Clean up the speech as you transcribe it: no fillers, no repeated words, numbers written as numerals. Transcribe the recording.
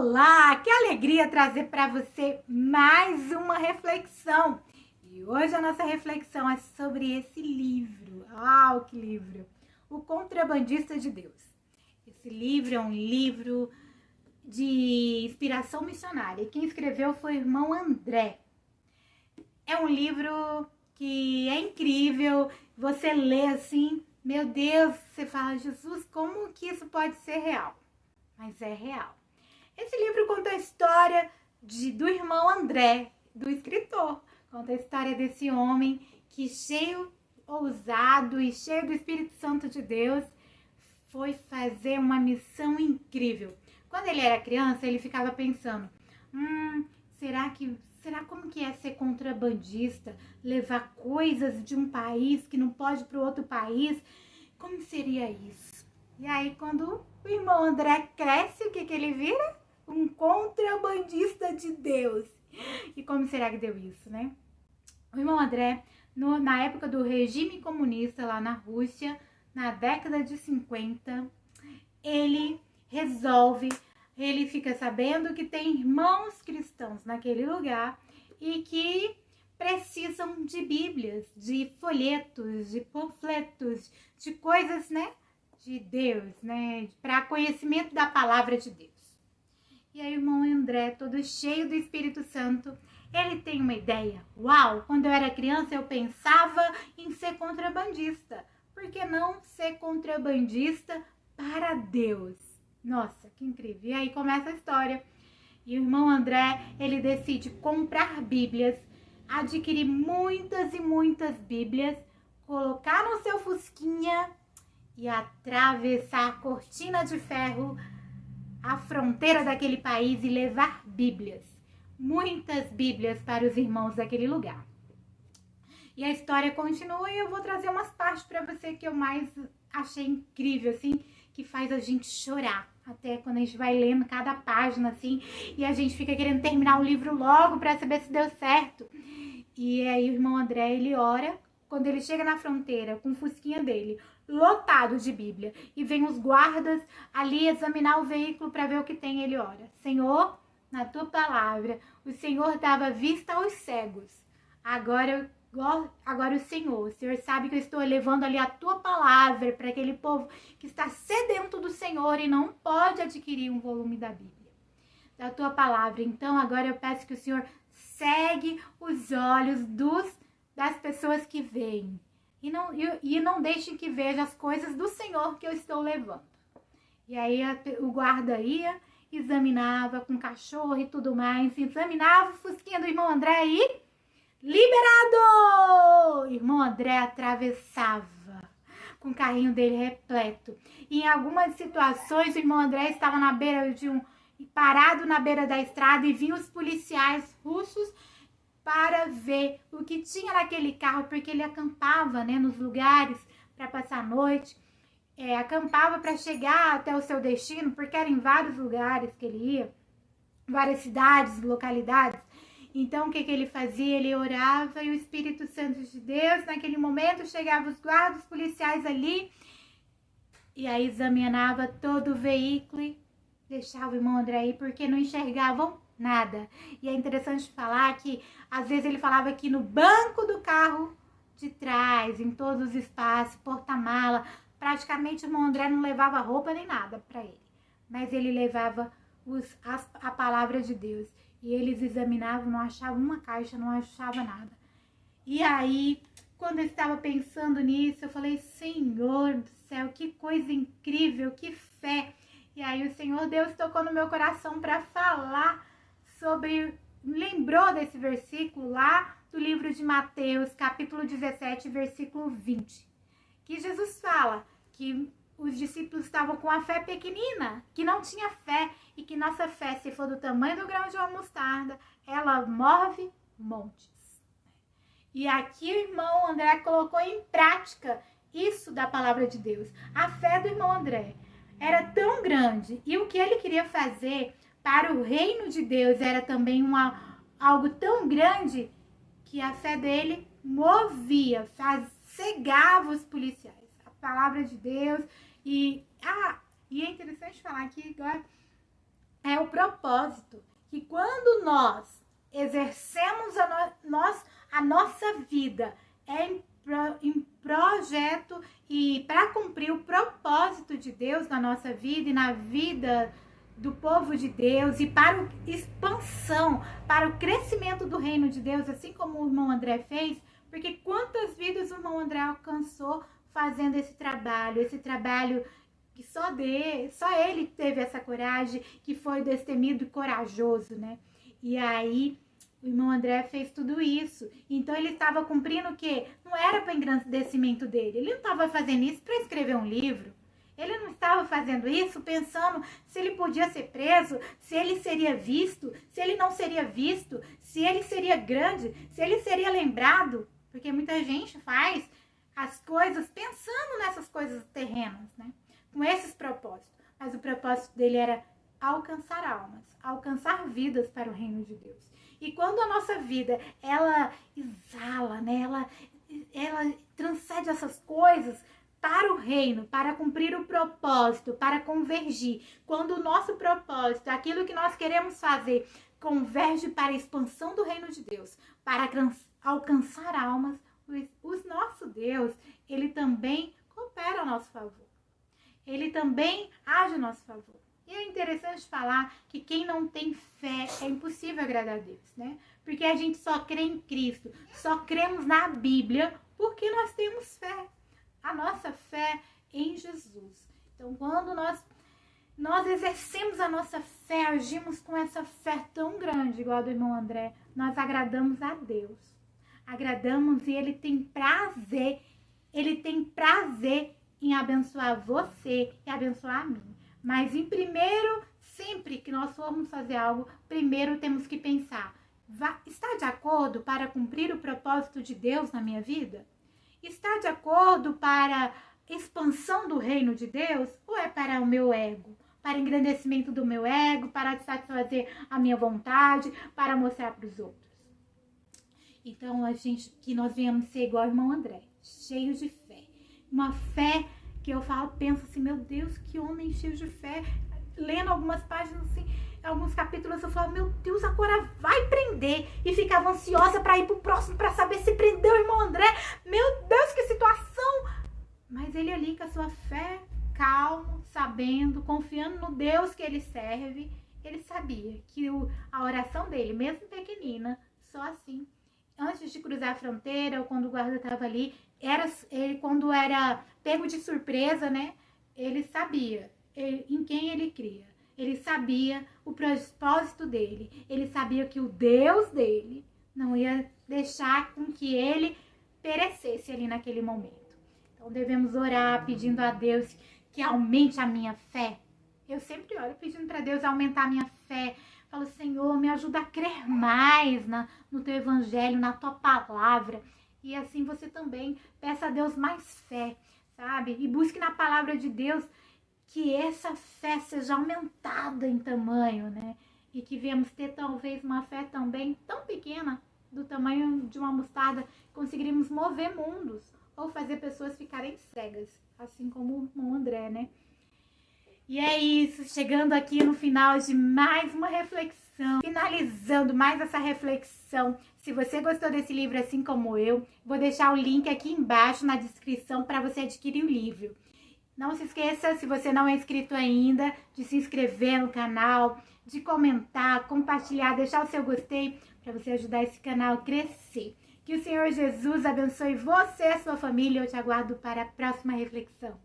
Olá, que alegria trazer para você mais uma reflexão. E hoje a nossa reflexão é sobre esse livro. Que livro! O Contrabandista de Deus. Esse livro é um livro de inspiração missionária. E quem escreveu foi o irmão André. É um livro que é incrível. Você lê assim, meu Deus, você fala, Jesus, como que isso pode ser real? Mas é real. Esse livro conta a história do irmão André, do escritor. Conta a história desse homem que, cheio, ousado e cheio do Espírito Santo de Deus, foi fazer uma missão incrível. Quando ele era criança, ele ficava pensando, será como que é ser contrabandista, levar coisas de um país que não pode para o outro país? Como seria isso? E aí, quando o irmão André cresce, o que ele vira? Um contrabandista de Deus. E como será que deu isso, né? O irmão André, na época do regime comunista lá na Rússia, na década de 50, ele fica sabendo que tem irmãos cristãos naquele lugar e que precisam de bíblias, de folhetos, de panfletos, de coisas, né, de Deus, né, para conhecimento da palavra de Deus. E aí o irmão André, todo cheio do Espírito Santo, ele tem uma ideia. Uau, quando eu era criança eu pensava em ser contrabandista. Por que não ser contrabandista para Deus? Nossa, que incrível. E aí começa a história. E o irmão André, ele decide comprar bíblias, adquirir muitas e muitas bíblias, colocar no seu fusquinha e atravessar a cortina de ferro, a fronteira daquele país, e levar bíblias, muitas bíblias para os irmãos daquele lugar. E a história continua e eu vou trazer umas partes para você que eu mais achei incrível, assim, que faz a gente chorar. Até quando a gente vai lendo cada página, assim, e a gente fica querendo terminar o livro logo para saber se deu certo. E aí o irmão André, ele ora, quando ele chega na fronteira com o fusquinha dele, lotado de Bíblia, e vem os guardas ali examinar o veículo para ver o que tem, ele ora, Senhor, na tua palavra, o Senhor dava vista aos cegos, agora o Senhor sabe que eu estou levando ali a tua palavra para aquele povo que está sedento do Senhor e não pode adquirir um volume da Bíblia, da tua palavra. Então agora eu peço que o Senhor cegue os olhos das pessoas que veem e não deixem que vejam as coisas do Senhor que eu estou levando. E aí o guarda ia, examinava com cachorro e tudo mais, examinava o fusquinha do irmão André e liberado! Irmão André atravessava com o carrinho dele repleto. E em algumas situações o irmão André estava parado na beira da estrada e vinham os policiais russos para ver o que tinha naquele carro, porque ele acampava, né, nos lugares para passar a noite, acampava para chegar até o seu destino, porque era em vários lugares que ele ia, várias cidades, localidades. Então o que ele fazia? Ele orava e o Espírito Santo de Deus, naquele momento, chegava os guardas policiais ali e aí examinava todo o veículo e deixava o irmão André aí porque não enxergavam nada. E é interessante falar que às vezes ele falava que no banco do carro de trás, em todos os espaços, porta-mala, praticamente o irmão André não levava roupa nem nada para ele, mas ele levava a palavra de Deus. E eles examinavam, não achavam uma caixa, não achavam nada. E aí, quando eu estava pensando nisso, eu falei, Senhor do céu, que coisa incrível, que fé. E aí o Senhor Deus tocou no meu coração para falar lembrou desse versículo lá do livro de Mateus, capítulo 17, versículo 20. Que Jesus fala que os discípulos estavam com a fé pequenina, que não tinha fé, e que nossa fé, se for do tamanho do grão de uma mostarda, ela move montes. E aqui o irmão André colocou em prática isso da palavra de Deus. A fé do irmão André era tão grande, e o que ele queria fazer para o reino de Deus era também algo tão grande, que a fé dele movia, cegava os policiais. A palavra de Deus. E é interessante falar aqui agora, é o propósito. Que quando nós exercemos a nossa vida em projeto e para cumprir o propósito de Deus na nossa vida e na vida do povo de Deus e para a expansão, para o crescimento do reino de Deus, assim como o irmão André fez, porque quantas vidas o irmão André alcançou fazendo esse trabalho que só ele teve essa coragem, que foi destemido e corajoso, né? E aí o irmão André fez tudo isso. Então ele estava cumprindo o quê? Não era para engrandecimento dele. Ele não estava fazendo isso para escrever um livro. Ele não estava fazendo isso pensando se ele podia ser preso, se ele seria visto, se ele não seria visto, se ele seria grande, se ele seria lembrado. Porque muita gente faz as coisas pensando nessas coisas terrenas, né? Com esses propósitos. Mas o propósito dele era alcançar almas, alcançar vidas para o reino de Deus. E quando a nossa vida, ela exala, né? Ela transcende essas coisas para o reino, para cumprir o propósito, para convergir. Quando o nosso propósito, aquilo que nós queremos fazer, converge para a expansão do reino de Deus, para alcançar almas, o nosso Deus, ele também coopera a nosso favor. Ele também age a nosso favor. E é interessante falar que quem não tem fé é impossível agradar a Deus, né? Porque a gente só crê em Cristo, só cremos na Bíblia porque nós temos fé. A nossa fé em Jesus. Então, quando nós exercemos a nossa fé, agimos com essa fé tão grande, igual a do irmão André, nós agradamos a Deus. Agradamos e Ele tem prazer em abençoar você e abençoar a mim. Mas sempre que nós formos fazer algo, primeiro temos que pensar, está de acordo para cumprir o propósito de Deus na minha vida? Está de acordo para a expansão do reino de Deus? Ou é para o meu ego? Para engrandecimento do meu ego, para satisfazer a minha vontade, para mostrar para os outros? Então, que nós venhamos ser igual ao irmão André, cheios de fé. Uma fé que eu penso assim, meu Deus, que homem cheio de fé. Lendo algumas páginas assim, alguns capítulos, eu falo, meu Deus, agora vai prender. E ficava ansiosa para ir pro próximo, para saber se prendeu o irmão André. Meu Deus, que situação! Mas ele ali com a sua fé, calmo, sabendo, confiando no Deus que ele serve, ele sabia que a oração dele, mesmo pequenina, só assim, antes de cruzar a fronteira, ou quando o guarda estava ali, quando era pego de surpresa, né? Ele sabia em quem ele cria. Ele sabia o propósito dele. Ele sabia que o Deus dele não ia deixar com que ele perecesse ali naquele momento. Então devemos orar pedindo a Deus que aumente a minha fé. Eu sempre oro pedindo para Deus aumentar a minha fé. Falo, Senhor, me ajuda a crer mais no teu evangelho, na tua palavra. E assim você também peça a Deus mais fé, sabe? E busque na palavra de Deus que essa fé seja aumentada em tamanho, né? E que venhamos ter talvez uma fé também tão pequena, do tamanho de uma mostarda, conseguiríamos mover mundos ou fazer pessoas ficarem cegas, assim como o irmão André, né? E é isso, chegando aqui no final de mais uma reflexão, finalizando mais essa reflexão. Se você gostou desse livro assim como eu, vou deixar o link aqui embaixo na descrição para você adquirir o livro. Não se esqueça, se você não é inscrito ainda, de se inscrever no canal, de comentar, compartilhar, deixar o seu gostei para você ajudar esse canal a crescer. Que o Senhor Jesus abençoe você e a sua família. Eu te aguardo para a próxima reflexão.